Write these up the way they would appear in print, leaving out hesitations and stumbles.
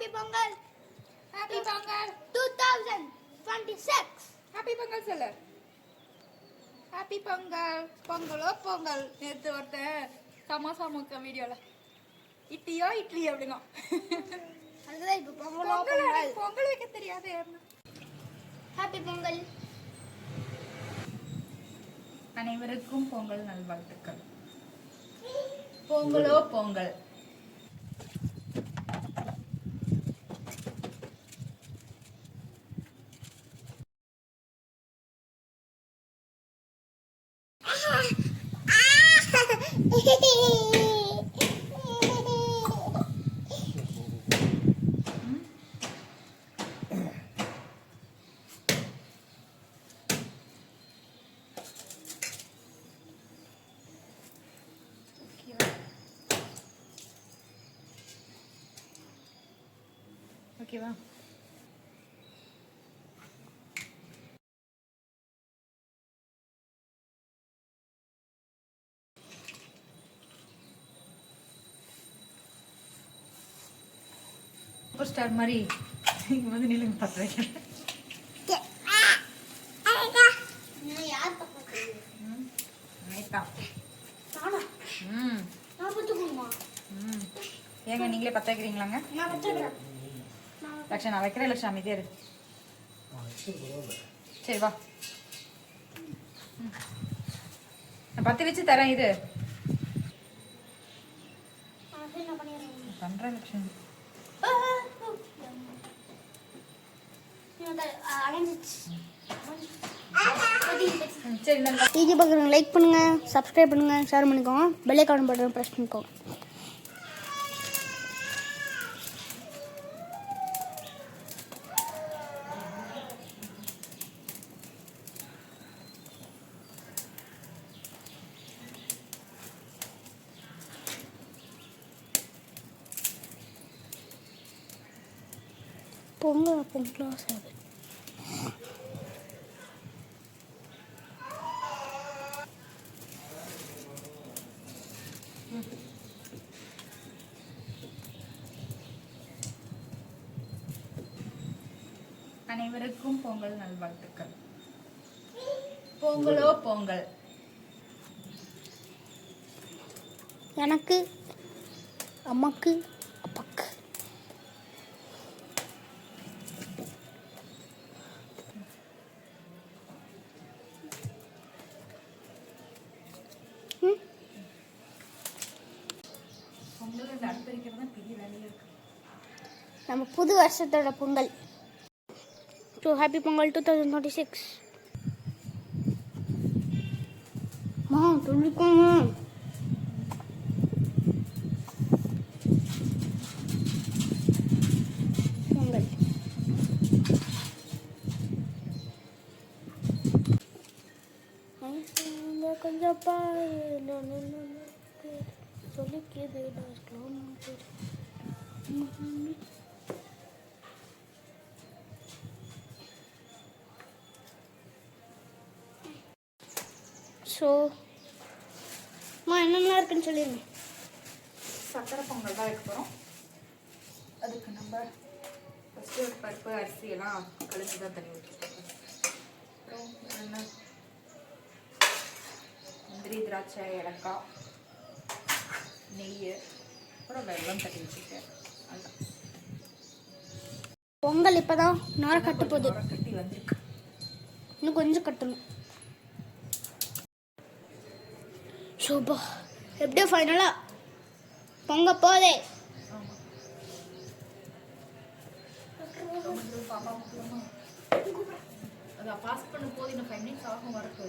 Happy Pongal. Happy Pongal 2026. Happy Pongal சொல்லு. Happy Pongal. பொங்கலோ பொங்கல். நேத்து ஒருத்தன் சமோசா முக்க வீடியோல இட்லியோ இட்லி அப்படினா. அதுதான் இப்ப பொங்கலோ பொங்கல். பொங்கல் வைக்க தெரியாது. Happy Pongal. அனைவருக்கும் பொங்கல் நல்வாழ்த்துக்கள். பொங்கலோ பொங்கல். ஓகேவா? சூப்பர் ஸ்டார் மாதிரி இங்க வந்து நிலுங்க பார்த்து வைக்கிறேன். ஏங்க நீங்களே பத்த வைக்கிறீங்களாங்க? லட்சம் நான் வைக்கிறேன். லட்சம் அமைதியா இருக்கு. சரி வா, நான் பத்து வச்சு தரேன். இது பண்றேன் லட்சம். வீடியோ பார்க்குறவங்க லைக் பண்ணுங்க, சப்ஸ்கிரைப் பண்ணுங்க, ஷேர் பண்ணிக்கோங்க, பெல் ஐகான் பட்டன் பிரஸ் பண்ணிக்கோங்க. பொங்கலோ சார் அனைவருக்கும் பொங்கல் நல்வாழ்த்துக்கள். பொங்கலோ பொங்கல். எனக்கு, அம்மாக்கு, அப்பாக்கு. நம்ம புது வருஷத்தோட பொங்கல். So happy Pongal 2026. சொல்லிக்கோங்க. பொங்கல் கொஞ்சம் சொல்லிக்கிறது. ஸோ என்னென்ன இருக்குன்னு சொல்லிடுங்க. சக்கரை பொங்கல் தான் வைக்க போகிறோம். அதுக்கு நம்ம ஃபஸ்ட்டு பருப்பு அரிசியெல்லாம் கழிச்சு தான் தண்ணி ஊற்றிருக்கோம். அப்புறம் என்ன முந்திரி, திராட்சை, ஏலக்காய், நெய், அப்புறம் வெல்லம் தட்டி வச்சுருக்கேன். அதுதான் பொங்கல். இப்போ தான் நாரை கட்ட போகுது. கட்டி வந்திருக்கு. இன்னும் கொஞ்சம் கட்டணும். சூப்பா எப்படியோ ஃபைனலாக பொங்க போதே. அதை பாஸ் பண்ண போது இன்னும் 5 minutes ஆகும் வரக்கு.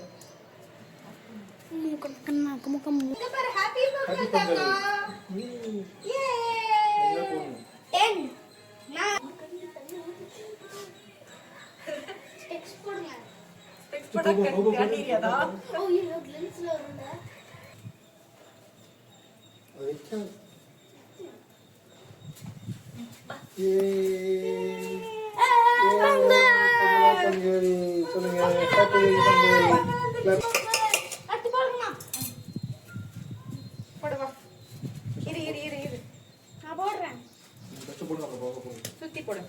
சுத்தி போடு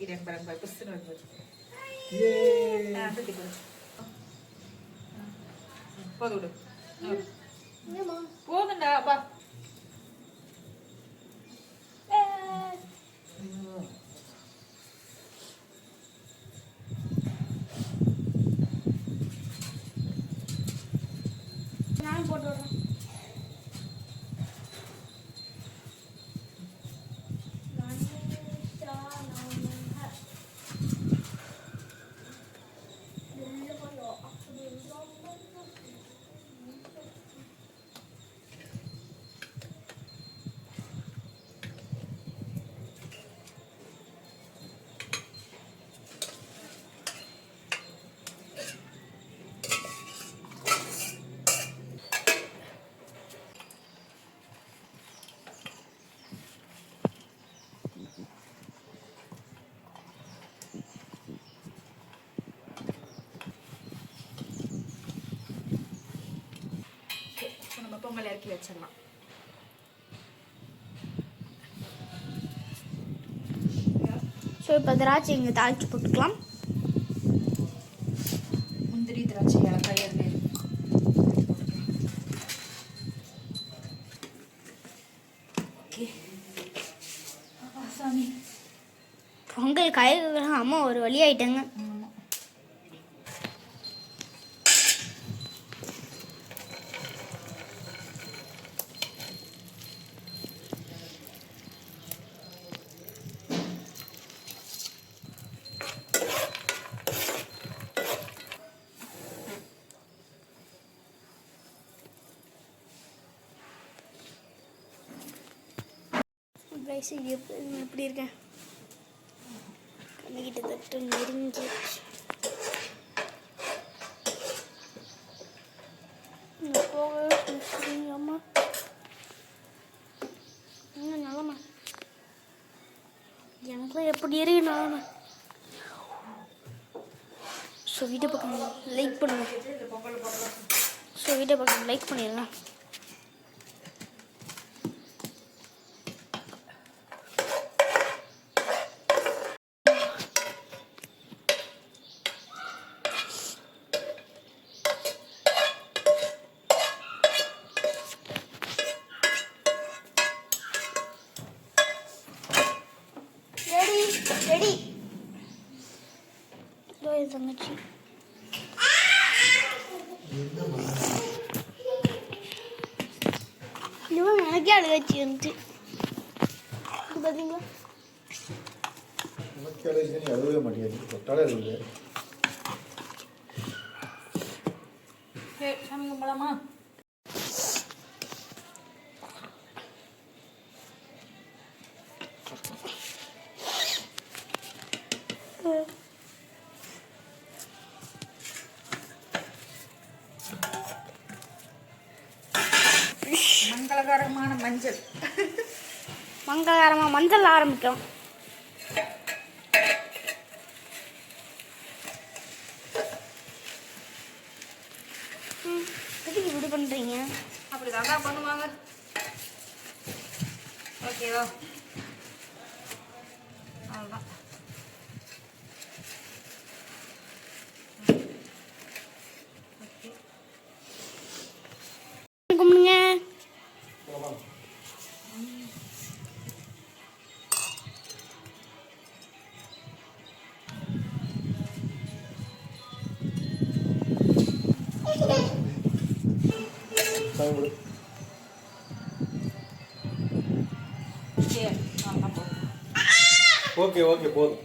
இது என் பாருங்க புஸ்ன்னு வருது சுத்தி போடு போது விடு போதுண்டா அப்பா நானும் போட்டு விடுறேன். நம்ம பொங்கல் இறக்கி வச்சிடலாம். ஸோ இப்போ திராட்சை இங்கே தாளிச்சு போட்டுக்கலாம். முந்திரி திராட்சை ஏலக்காய் அதில் ஓகே சாமி பொங்கல் காய்கறி அம்மா ஒரு வழி ஆயிட்டாங்க. எப்படி இருக்கேன் கிட்டத்தட்ட நெருங்கிச்சு. அம்மா நிலமை எனக்குலாம் எப்படி இருக்கு நிலமை. ஸோ வீடியோ பக்கம் லைக் பண்ணுங்க. ஸோ வீடியோ பக்கம் லைக் பண்ணிடுங்க. ரெடி தங்கச்சி இவன் எனக்கே அழுகாச்சி வந்துட்டு பார்த்தீங்களா அழுகவே மாட்டேங்குது தொட்டாலே அழுகுது. சாமி கும்பலாமா மங்களகரமான மஞ்சள் ஆரம்பிக்கும். எதுக்கு இப்படி பண்றீங்க? அப்படிதான் பண்ணுவாங்க. ஓகேவா அவ்வளோதான். கும்பிடுங்க. ஓகே ஓகே போதும்.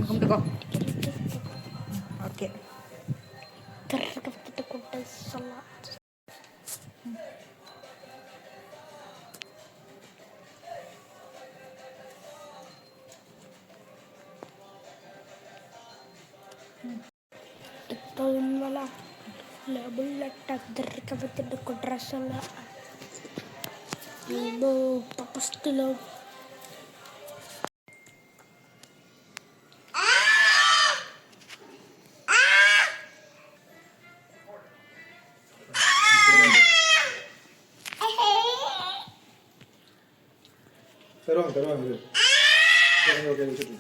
கும்பிட்டுக்கோ. ஓகே சொல்லலாம். Ito yun wala. Labulat tagder kapatid ko drasala. Ibo tapos tulog. தருவாங்க தருவாங்க. ஓகே வச்சுட்டு